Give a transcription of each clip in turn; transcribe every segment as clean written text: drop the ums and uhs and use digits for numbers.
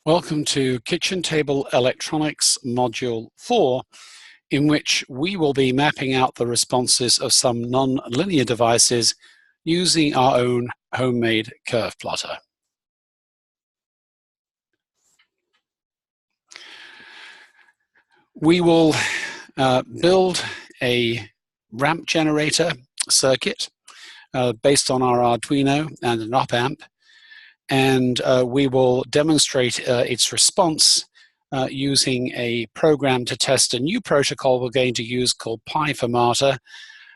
Welcome to Kitchen Table Electronics Module 4, in which we will be mapping out the responses of some non-linear devices using our own homemade curve plotter. We will build a ramp generator circuit based on our Arduino and an op-amp, and we will demonstrate its response using a program to test a new protocol we're going to use called PyFirmata.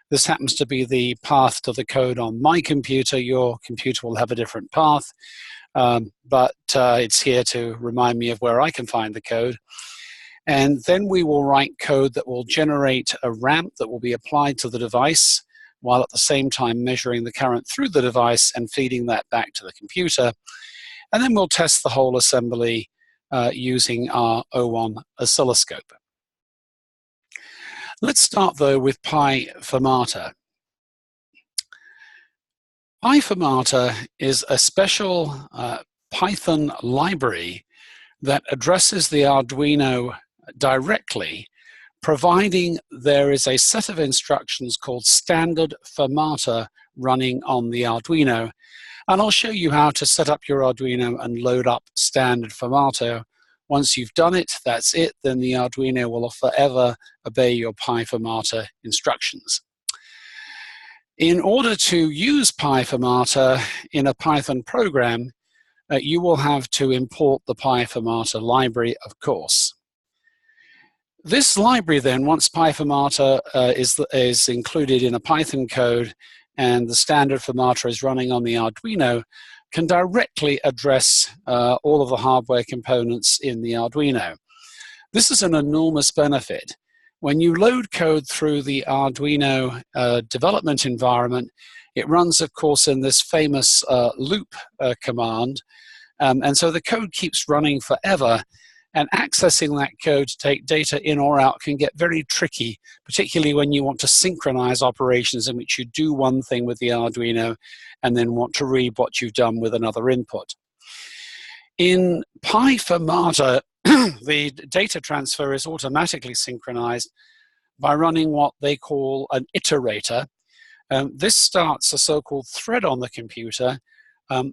This happens to be the path to the code on my computer. Your computer will have a different path, but it's here to remind me of where I can find the code. And then we will write code that will generate a ramp that will be applied to the device, while at the same time measuring the current through the device and feeding that back to the computer. And then we'll test the whole assembly using our O1 oscilloscope. Let's start though with PyFirmata. PyFirmata is a special Python library that addresses the Arduino directly, providing there is a set of instructions called standard Firmata running on the Arduino. And I'll show you how to set up your Arduino and load up standard Firmata. Once you've done it, that's it. Then the Arduino will forever obey your PyFirmata instructions. In order to use PyFirmata in a Python program, you will have to import the PyFirmata library, of course. This library then, once PyFirmata is included in a Python code and the standard Firmata is running on the Arduino, can directly address all of the hardware components in the Arduino. This is an enormous benefit. When you load code through the Arduino development environment, it runs, of course, in this famous loop command, and so the code keeps running forever. And accessing that code to take data in or out can get very tricky, particularly when you want to synchronize operations in which you do one thing with the Arduino and then want to read what you've done with another input. In PyFirmata, the data transfer is automatically synchronized by running what they call an iterator. This starts a so-called thread on the computer.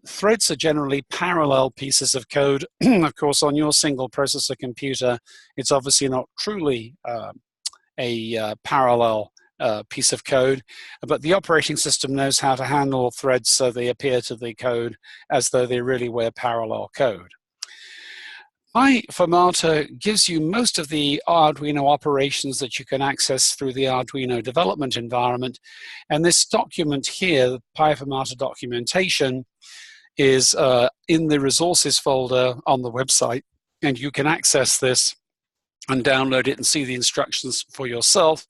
Threads are generally parallel pieces of code. Of course, on your single processor computer, it's obviously not truly a parallel piece of code, but the operating system knows how to handle threads so they appear to the code as though they really were parallel code. PyFirmata gives you most of the Arduino operations that you can access through the Arduino development environment. And this document here, the PyFirmata documentation, is in the resources folder on the website. And you can access this and download it and see the instructions for yourself.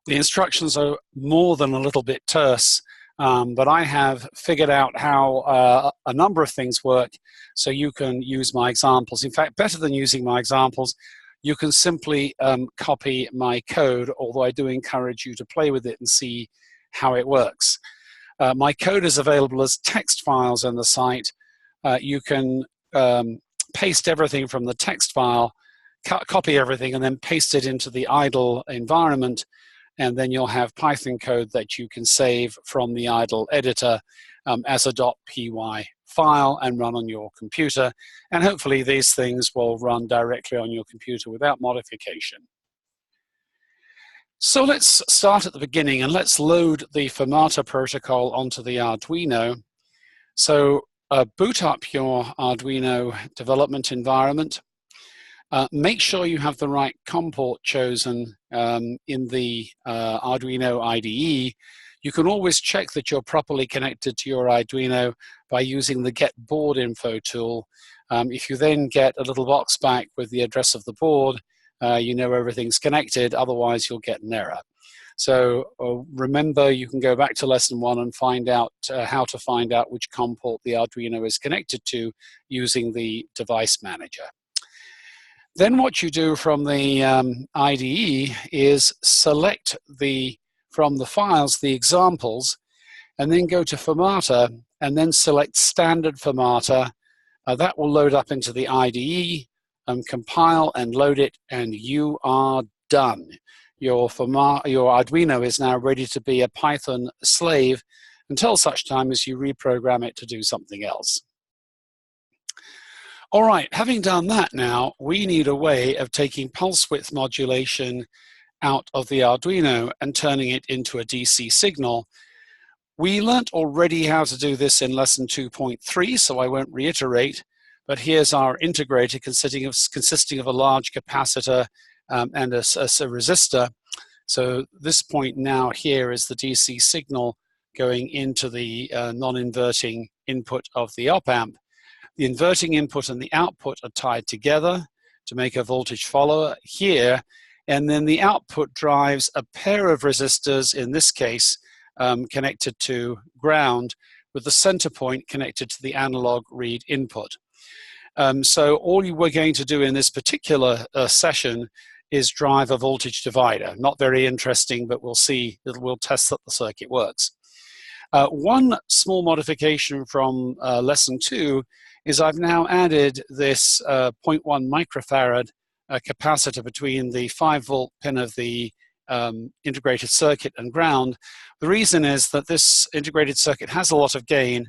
The instructions are more than a little bit terse, but I have figured out how a number of things work, so you can use my examples. In fact, better than using my examples, you can simply copy my code, although I do encourage you to play with it and see how it works. My code is available as text files on the site. You can paste everything from the text file, copy everything, and then paste it into the idle environment. And then you'll have Python code that you can save from the idle editor as a .py file and run on your computer. And hopefully these things will run directly on your computer without modification. So let's start at the beginning and let's load the Firmata protocol onto the Arduino. So boot up your Arduino development environment. Make sure you have the right COM port chosen in the Arduino IDE. You can always check that you're properly connected to your Arduino by using the Get Board Info tool. If you then get a little box back with the address of the board, you know everything's connected, otherwise you'll get an error. So remember, you can go back to lesson 1 and find out how to find out which COM port the Arduino is connected to using the device manager. Then what you do from the IDE is select from the files the examples, and then go to Firmata, and then select standard Firmata, That will load up into the IDE, compile and load it, and you are done. Your Arduino is now ready to be a Python slave until such time as you reprogram it to do something else. All right, having done that now, we need a way of taking pulse width modulation out of the Arduino and turning it into a DC signal. We learnt already how to do this in lesson 2.3, so I won't reiterate, but here's our integrator consisting of a large capacitor and a resistor. So this point now here is the DC signal going into the non-inverting input of the op-amp. The inverting input and the output are tied together to make a voltage follower here, and then the output drives a pair of resistors, in this case connected to ground, with the center point connected to the analog read input. So all we're going to do in this particular session is drive a voltage divider. Not very interesting, but we'll see, we'll test that the circuit works. One small modification from lesson 2 is I've now added this 0.1 microfarad capacitor between the 5-volt pin of the integrated circuit and ground. The reason is that this integrated circuit has a lot of gain,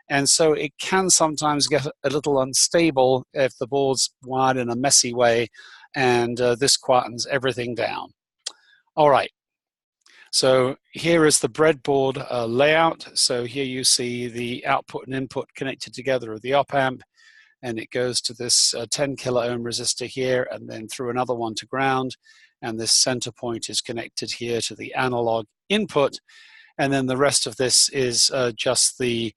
and so it can sometimes get a little unstable if the board's wired in a messy way, and this quietens everything down. All right. So here is the breadboard layout. So here you see the output and input connected together of the op-amp, and it goes to this 10 kilo ohm resistor here, and then through another one to ground, and this center point is connected here to the analog input, and then the rest of this is just the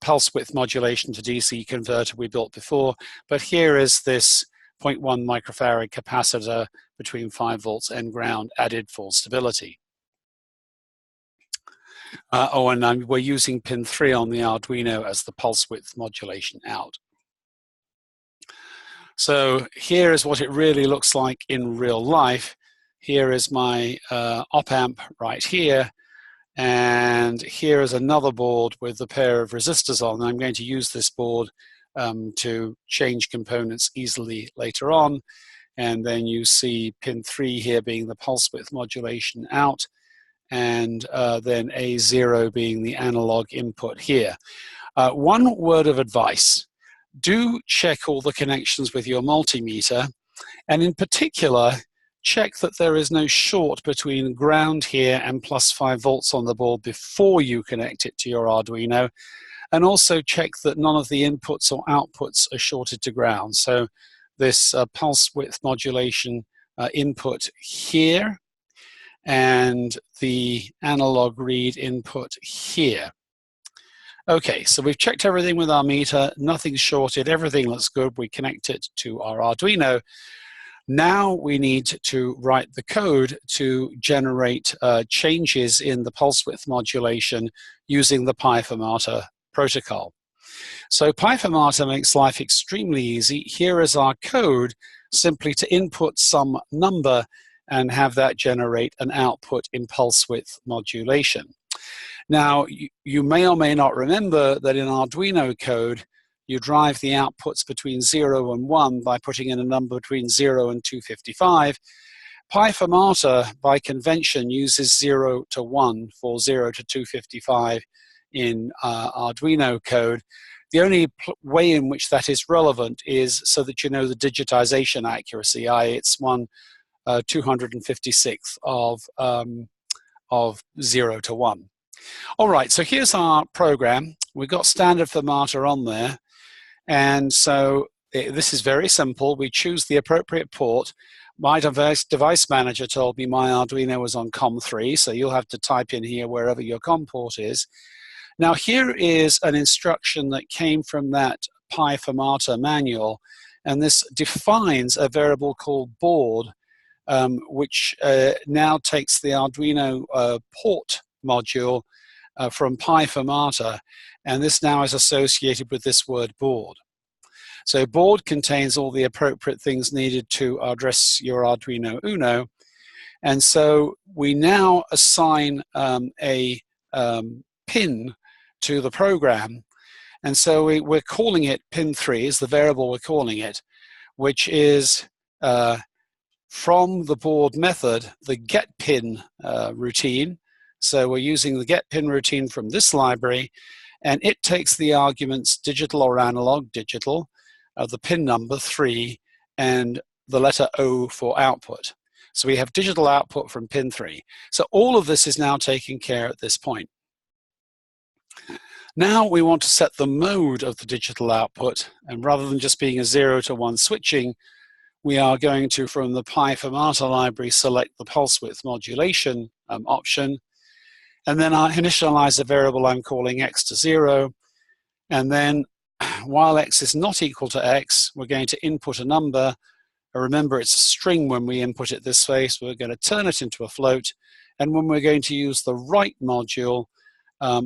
pulse width modulation to DC converter we built before. But here is this 0.1 microfarad capacitor between 5 volts and ground added for stability. And we're using pin 3 on the Arduino as the pulse width modulation out. So here is what it really looks like in real life. Here is my op-amp right here, and here is another board with a pair of resistors on. I'm going to use this board to change components easily later on. And then you see pin 3 here being the pulse width modulation out, and then A0 being the analog input here. One word of advice: do check all the connections with your multimeter, and in particular, check that there is no short between ground here and plus 5 volts on the board before you connect it to your Arduino, and also check that none of the inputs or outputs are shorted to ground. So this pulse width modulation input here, and the analog read input here. Okay, so we've checked everything with our meter, nothing's shorted, everything looks good. We connect it to our Arduino. Now we need to write the code to generate changes in the pulse width modulation using the PyFirmata protocol. So PyFirmata makes life extremely easy. Here is our code, simply to input some number and have that generate an output in pulse width modulation. Now, you may or may not remember that in Arduino code, you drive the outputs between 0 and 1 by putting in a number between 0 and 255. PyFirmata, by convention, uses 0 to 1 for 0 to 255 in Arduino code. The only way in which that is relevant is so that you know the digitization accuracy, i.e. it's 1/256th of 0 to 1. All right, so here's our program. We've got standard Firmata on there. And so this is very simple. We choose the appropriate port. My device manager told me my Arduino was on COM3, so you'll have to type in here wherever your COM port is. Now here is an instruction that came from that PyFirmata manual, and this defines a variable called board, which now takes the Arduino port module from PyFirmata, and this now is associated with this word board. So board contains all the appropriate things needed to address your Arduino Uno, and so we now assign a pin to the program, And so we're calling it pin 3 is the variable we're calling it, which is from the board method, the getPin routine. So we're using the getPin routine from this library, and it takes the arguments digital or analog, digital, the pin number 3, and the letter O for output. So we have digital output from pin 3. So all of this is now taken care at this point. Now we want to set the mode of the digital output, and rather than just being a 0 to 1 switching, we are going to, from the PyFirmata library, select the pulse width modulation option, and then I initialize a variable I'm calling x to 0, and then while x is not equal to x, we're going to input a number. Remember, it's a string when we input it this way, so we're going to turn it into a float, and when we're going to use the write module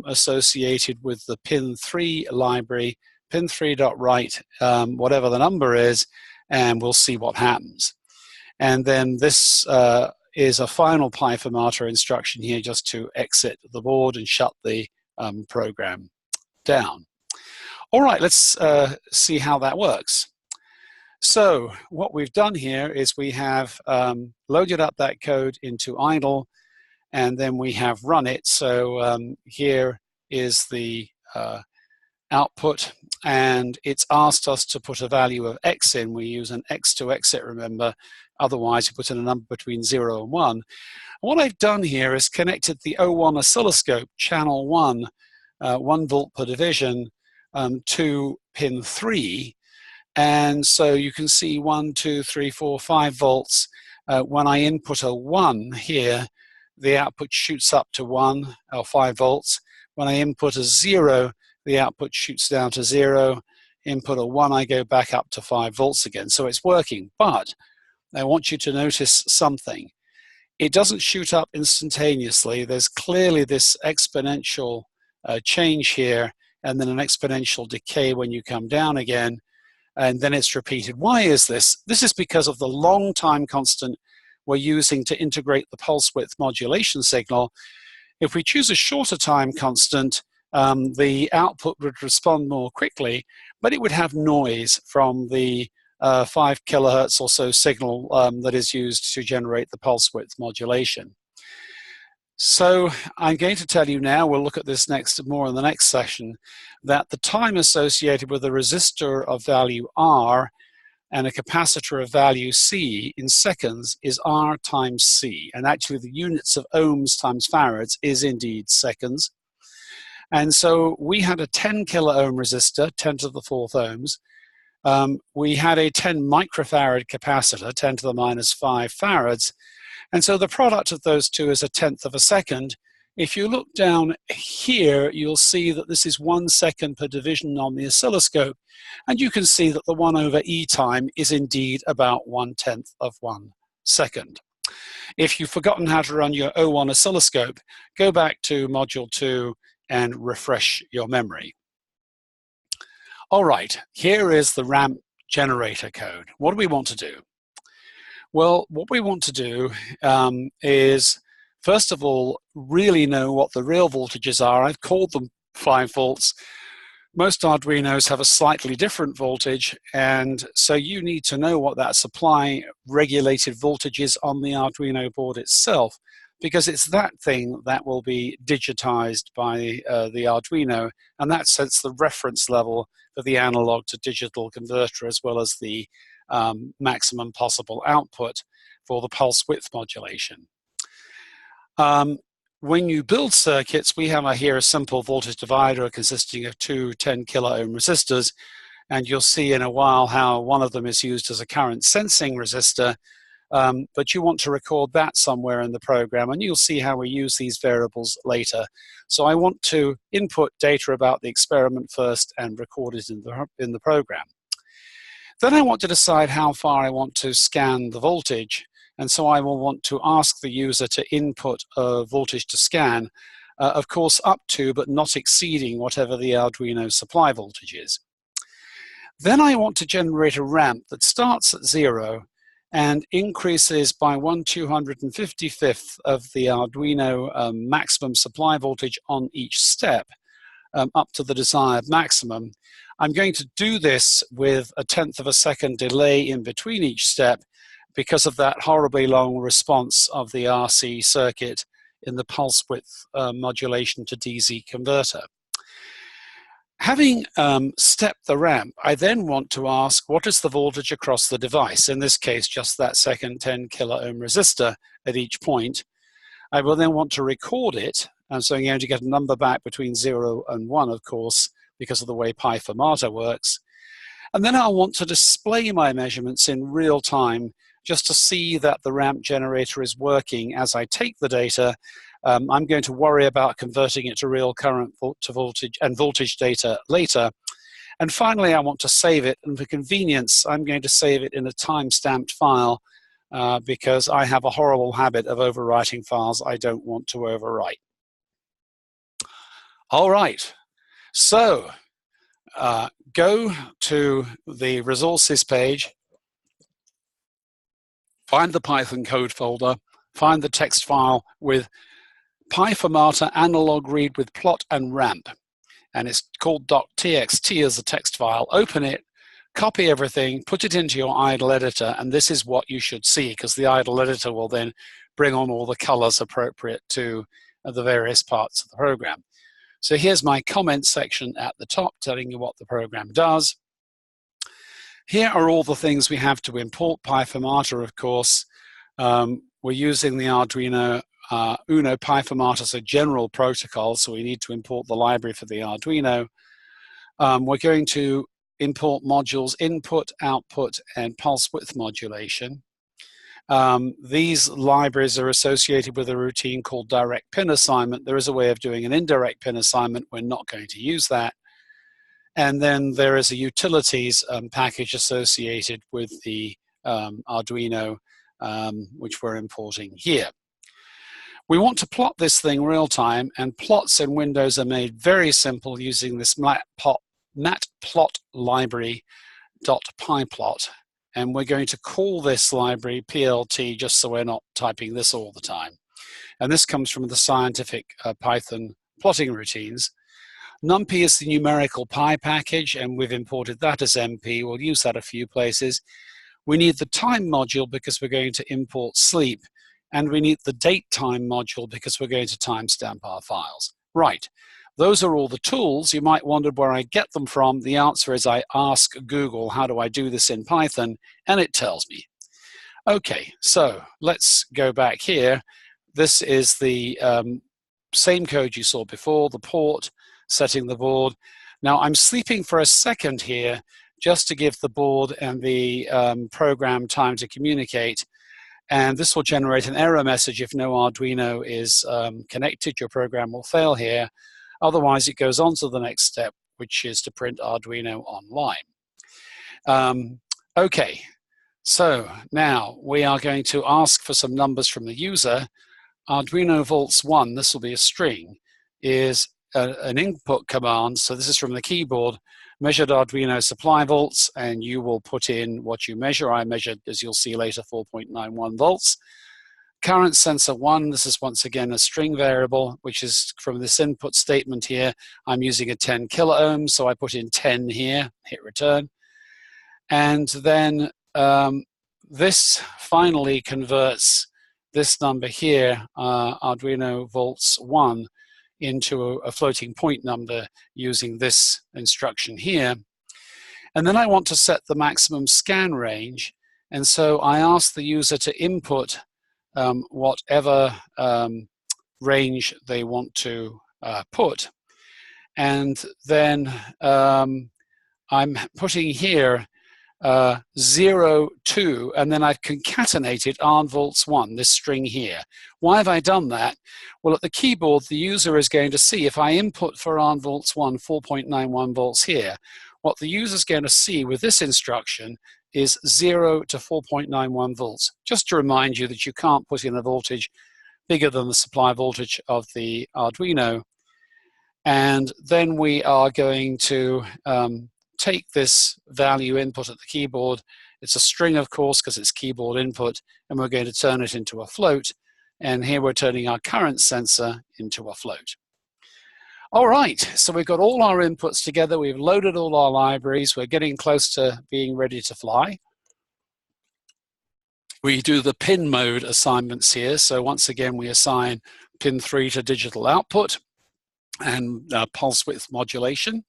associated with the pin 3 library, pin3.write, whatever the number is, and we'll see what happens. And then this is a final PyFirmata instruction here just to exit the board and shut the program down. All right, let's see how that works. So what we've done here is we have loaded up that code into idle, and then we have run it. So here is the output, and it's asked us to put a value of x in. We use an x to exit, remember, otherwise you put in a number between 0 and 1. What I've done here is connected the O1 oscilloscope, channel 1, 1 volt per division, to pin 3. And so you can see 1, 2, 3, 4, 5 volts. When I input a 1 here, the output shoots up to 1 or 5 volts. When I input a 0, the output shoots down to 0. Input a 1, I go back up to 5 volts again. So it's working, but I want you to notice something. It doesn't shoot up instantaneously. There's clearly this exponential change here, and then an exponential decay when you come down again, and then it's repeated. Why is this? This is because of the long time constant we're using to integrate the pulse width modulation signal. If we choose a shorter time constant, the output would respond more quickly, but it would have noise from the 5 kilohertz or so signal that is used to generate the pulse width modulation. So I'm going to tell you now, we'll look at this more in the next session, that the time associated with a resistor of value R and a capacitor of value C in seconds is R times C. And actually the units of ohms times farads is indeed seconds. And so we had a 10 kilo ohm resistor, 10 to the 4th ohms. We had a 10 microfarad capacitor, 10 to the minus 5 farads. And so the product of those two is a 1/10 of a second. If you look down here, you'll see that this is 1 second per division on the oscilloscope. And you can see that the 1 over E time is indeed about 1/10 of 1 second. If you've forgotten how to run your O1 oscilloscope, go back to module 2 and refresh your memory. All right, here is the ramp generator code. What do we want to do? Well, what we want to do is, first of all, really know what the real voltages are. I've called them 5 volts. Most Arduinos have a slightly different voltage, and so you need to know what that supply regulated voltage is on the Arduino board itself, because it's that thing that will be digitized by the Arduino, and that sets the reference level for the analog to digital converter, as well as the maximum possible output for the pulse width modulation. When you build circuits, we have here a simple voltage divider consisting of 2 10 kilo ohm resistors, and you'll see in a while how one of them is used as a current sensing resistor, but you want to record that somewhere in the program, and you'll see how we use these variables later. So I want to input data about the experiment first and record it in the program. Then I want to decide how far I want to scan the voltage, and so I will want to ask the user to input a voltage to scan, of course up to but not exceeding whatever the Arduino supply voltage is. Then I want to generate a ramp that starts at 0 and increases by 1/255th of the Arduino maximum supply voltage on each step, up to the desired maximum. I'm going to do this with a 1/10 of a second delay in between each step because of that horribly long response of the RC circuit in the pulse width modulation to DC converter. Having stepped the ramp, I then want to ask what is the voltage across the device, in this case just that second 10 kilo-ohm resistor at each point. I will then want to record it, and so I'm going to get a number back between 0 and 1, of course, because of the way PyFirmata works. And then I'll want to display my measurements in real time just to see that the ramp generator is working as I take the data. I'm going to worry about converting it to real current to voltage and voltage data later. And finally, I want to save it. And for convenience, I'm going to save it in a time-stamped file because I have a horrible habit of overwriting files I don't want to overwrite. All right, so go to the resources page, find the Python code folder, find the text file with PyFirmata analog read with plot and ramp, and it's called .txt as a text file. Open it, copy everything, put it into your idle editor, and this is what you should see, because the idle editor will then bring on all the colors appropriate to the various parts of the program. So here's my comments section at the top telling you what the program does. Here are all the things we have to import. PyFirmata, of course. We're using the Arduino Uno PyFirmata as a general protocol, so we need to import the library for the Arduino. We're going to import modules input, output, and pulse width modulation. These libraries are associated with a routine called direct pin assignment. There is a way of doing an indirect pin assignment. We're not going to use that. And then there is a utilities package associated with the Arduino, which we're importing here. We want to plot this thing real time, and plots in Windows are made very simple using this matplot library.pyplot. And we're going to call this library PLT just so we're not typing this all the time. And this comes from the scientific Python plotting routines. NumPy is the numerical Pi package, and we've imported that as MP. We'll use that a few places. We need the time module because we're going to import sleep, and we need the date time module because we're going to timestamp our files. Right, those are all the tools. You might wonder where I get them from. The answer is I ask Google, how do I do this in Python? And it tells me. Okay, so let's go back here. This is the same code you saw before, the port, setting the board. Now I'm sleeping for a second here just to give the board and the program time to communicate. And this will generate an error message if no Arduino is connected. Your program will fail here. Otherwise, it goes on to the next step, which is to print Arduino online. Okay, so now we are going to ask for some numbers from the user. Arduino Volts 1, this will be a string, is an input command. So this is from the keyboard, measured Arduino supply volts, and you will put in what you measure. I measured, as you'll see later, 4.91 volts. Current sensor 1, this is once again a string variable, which is from this input statement here. I'm using a 10 kilo-ohm, so I put in 10 here, hit return. And then this finally converts this number here, Arduino Volts 1, into a floating point number using this instruction here. And then I want to set the maximum scan range. And so I ask the user to input whatever range they want to put. And then I'm putting here 0, 2, and then I've concatenated ARN volts 1, this string here. Why have I done that? Well, at the keyboard, the user is going to see if I input for ARN volts 1, 4.91 volts here, what the user is going to see with this instruction is 0 to 4.91 volts. Just to remind you that you can't put in a voltage bigger than the supply voltage of the Arduino. And then we are going to take this value input at the keyboard. It's a string, of course, because it's keyboard input, and we're going to turn it into a float. And here we're turning our current sensor into a float. All right, so we've got all our inputs together, we've loaded all our libraries, we're getting close to being ready to fly. We do the pin mode assignments here, so once again we assign pin 3 to digital output and pulse width modulation.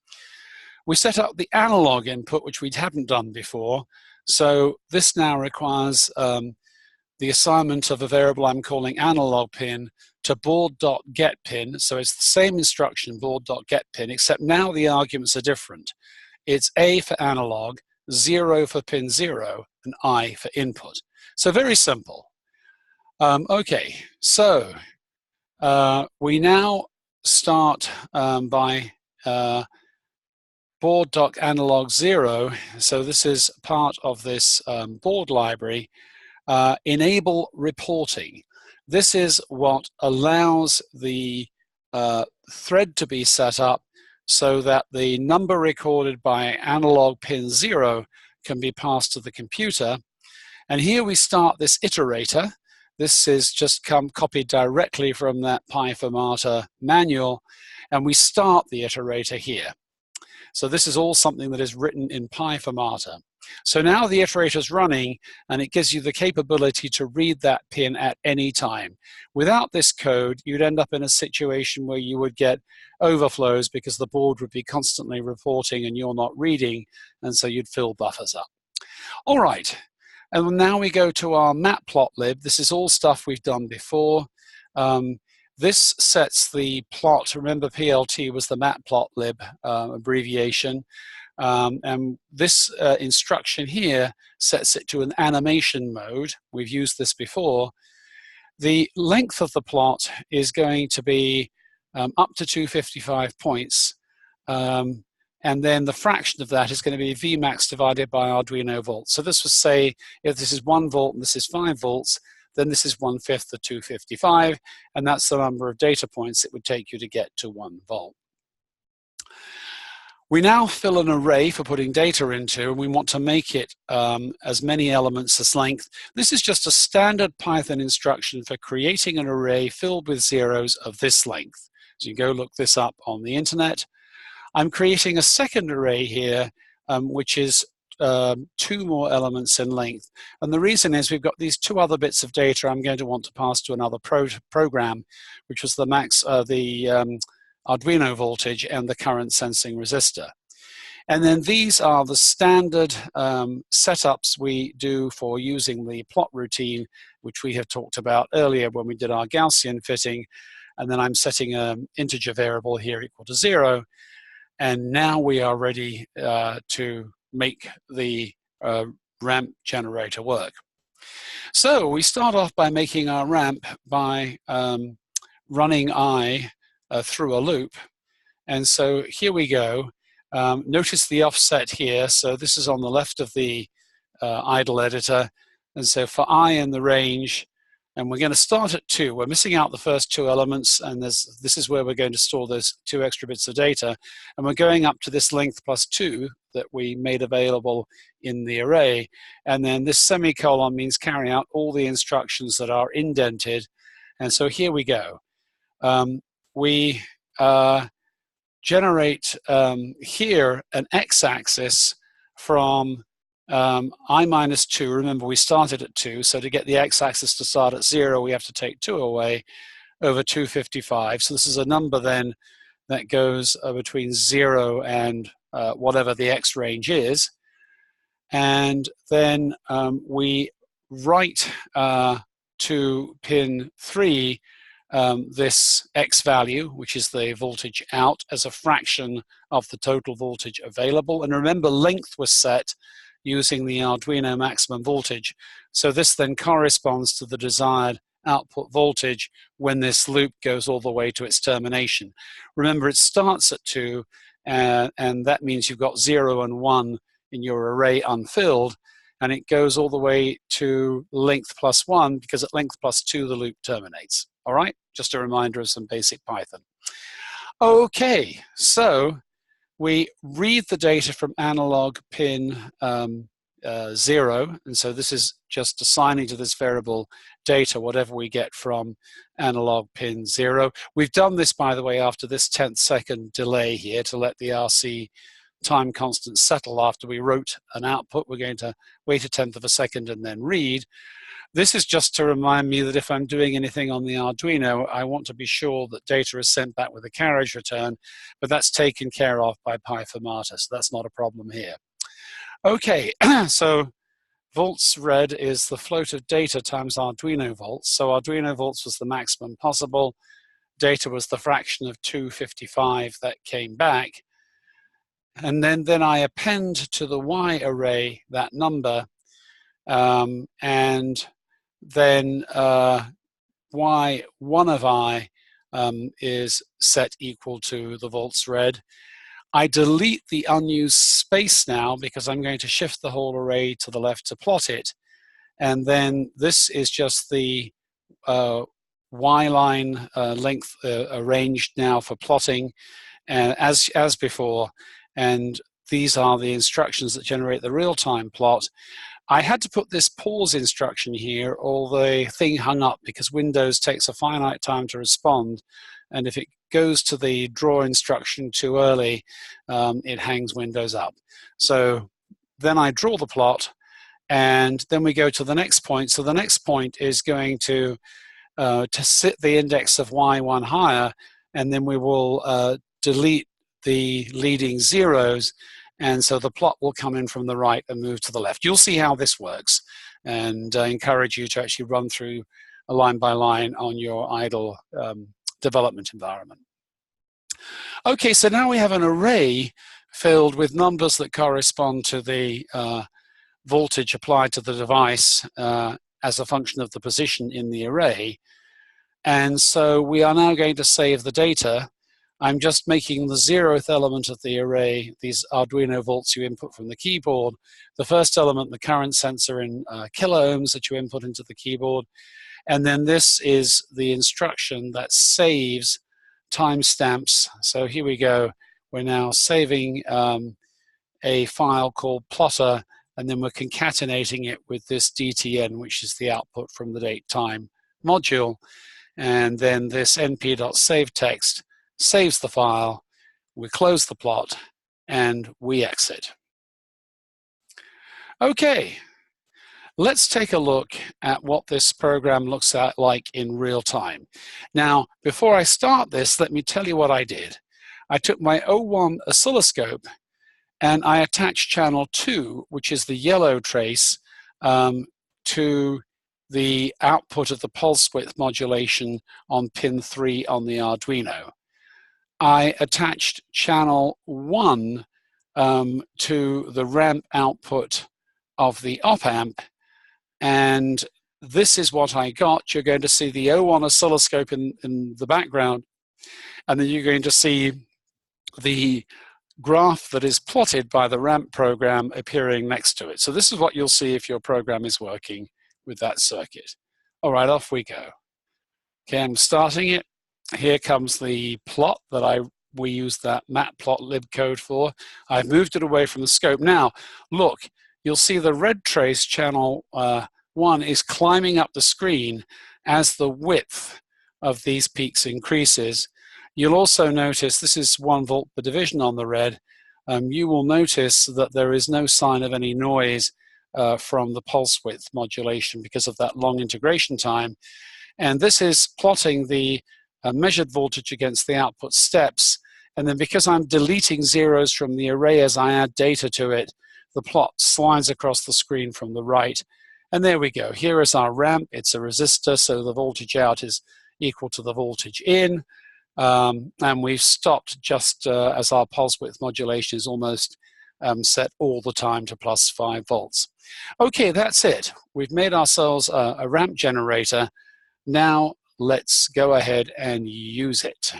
We set up the analog input, which we hadn't done before, so this now requires the assignment of a variable I'm calling analog pin to board.getPin. So it's the same instruction, board.getPin, except now the arguments are different. It's A for analog, 0 for pin 0, and I for input. So very simple. Okay, so we now start by board.analog 0. So this is part of this board library. Enable reporting. This is what allows the thread to be set up so that the number recorded by analog pin 0 can be passed to the computer. And here we start this iterator. This is just copied directly from that PyFirmata manual, and we start the iterator here. So this is all something that is written in PyFirmata. So now the iterator is running, and it gives you the capability to read that pin at any time. Without this code, you'd end up in a situation where you would get overflows because the board would be constantly reporting and you're not reading, and so you'd fill buffers up. All right, and now we go to our matplotlib. This is all stuff we've done before. This sets the plot. Remember, PLT was the matplotlib abbreviation. And this instruction here sets it to an animation mode. We've used this before. The length of the plot is going to be up to 255 points. And then the fraction of that is going to be Vmax divided by Arduino Volts. So this would say if this is 1 volt and this is 5 volts, then this is 1/5 of 255, and that's the number of data points it would take you to get to 1 volt. We now fill an array for putting data into, and we want to make it as many elements as length. This is just a standard Python instruction for creating an array filled with zeros of this length. So you go look this up on the internet. I'm creating a second array here, which is 2 more elements in length. And the reason is we've got these 2 other bits of data I'm going to want to pass to another program, which was the Arduino voltage and the current sensing resistor. And then these are the standard setups we do for using the plot routine, which we have talked about earlier when we did our Gaussian fitting. And then I'm setting an integer variable here equal to 0. And now we are ready to make the ramp generator work. So we start off by making our ramp by running I through a loop. And so here we go. Notice the offset here. So this is on the left of the idle editor. And so for I in the range, and we're going to start at 2. We're missing out the first 2 elements, and this is where we're going to store those 2 extra bits of data. And we're going up to this length plus 2 that we made available in the array. And then this semicolon means carry out all the instructions that are indented. And so here we go. We generate here an x-axis from I minus 2. Remember, we started at 2, so to get the x-axis to start at 0, we have to take 2 away, over 255. So this is a number then that goes between 0 and whatever the x range is. And then we write to pin 3 this x value, which is the voltage out, as a fraction of the total voltage available. And remember, length was set using the Arduino maximum voltage. So this then corresponds to the desired output voltage when this loop goes all the way to its termination. Remember, it starts at 2, and that means you've got 0 and 1 in your array unfilled, and it goes all the way to length plus 1, because at length plus 2, the loop terminates. All right, just a reminder of some basic Python. Okay, so we read the data from analog pin 0, and so this is just assigning to this variable data whatever we get from analog pin 0. We've done this, by the way, after this 10th second delay here to let the RC time constant settle after we wrote an output. We're going to wait a 10th of a second and then read. This is just to remind me that if I'm doing anything on the Arduino, I want to be sure that data is sent back with a carriage return, but that's taken care of by PyFirmata, so that's not a problem here. Okay, so volts read is the float of data times Arduino volts. So Arduino volts was the maximum possible. Data was the fraction of 255 that came back. And then I append to the Y array that number, and then Y1 of I is set equal to the volts read. I delete the unused space now because I'm going to shift the whole array to the left to plot it. And then this is just the Y-line length arranged now for plotting as before. And these are the instructions that generate the real-time plot. I had to put this pause instruction here, or the thing hung up, because Windows takes a finite time to respond. And if it goes to the draw instruction too early, it hangs Windows up. So then I draw the plot, and then we go to the next point. So the next point is going to sit the index of Y1 higher, and then we will delete the leading zeros, and so the plot will come in from the right and move to the left. You'll see how this works, and I encourage you to actually run through a line by line on your idle development environment. Okay, so now we have an array filled with numbers that correspond to the voltage applied to the device as a function of the position in the array. And so we are now going to save the data. I'm just making the 0th element of the array, these Arduino volts you input from the keyboard, the first element, the current sensor in kiloohms that you input into the keyboard. And then this is the instruction that saves timestamps. So here we go. We're now saving a file called plotter, and then we're concatenating it with this DTN, which is the output from the date time module. And then this np.saveText saves the file, we close the plot, and we exit. Okay, let's take a look at what this program looks like in real time. Now, before I start this, let me tell you what I did. I took my O1 oscilloscope and I attached channel 2, which is the yellow trace, to the output of the pulse width modulation on pin 3 on the Arduino. I attached channel 1 to the ramp output of the op-amp, and this is what I got. You're going to see the O1 oscilloscope in the background, and then you're going to see the graph that is plotted by the ramp program appearing next to it. So this is what you'll see if your program is working with that circuit. All right, off we go. Okay, I'm starting it. Here comes the plot that we used that matplotlib code for. I've moved it away from the scope. Now, look, you'll see the red trace channel 1 is climbing up the screen as the width of these peaks increases. You'll also notice, this is 1 volt per division on the red, you will notice that there is no sign of any noise from the pulse width modulation because of that long integration time. And this is plotting the measured voltage against the output steps. And then because I'm deleting zeros from the array as I add data to it, the plot slides across the screen from the right. And there we go. Here is our ramp. It's a resistor, so the voltage out is equal to the voltage in. And we've stopped just as our pulse width modulation is almost set all the time to plus 5 volts. Okay, that's it. We've made ourselves a ramp generator. Now let's go ahead and use it.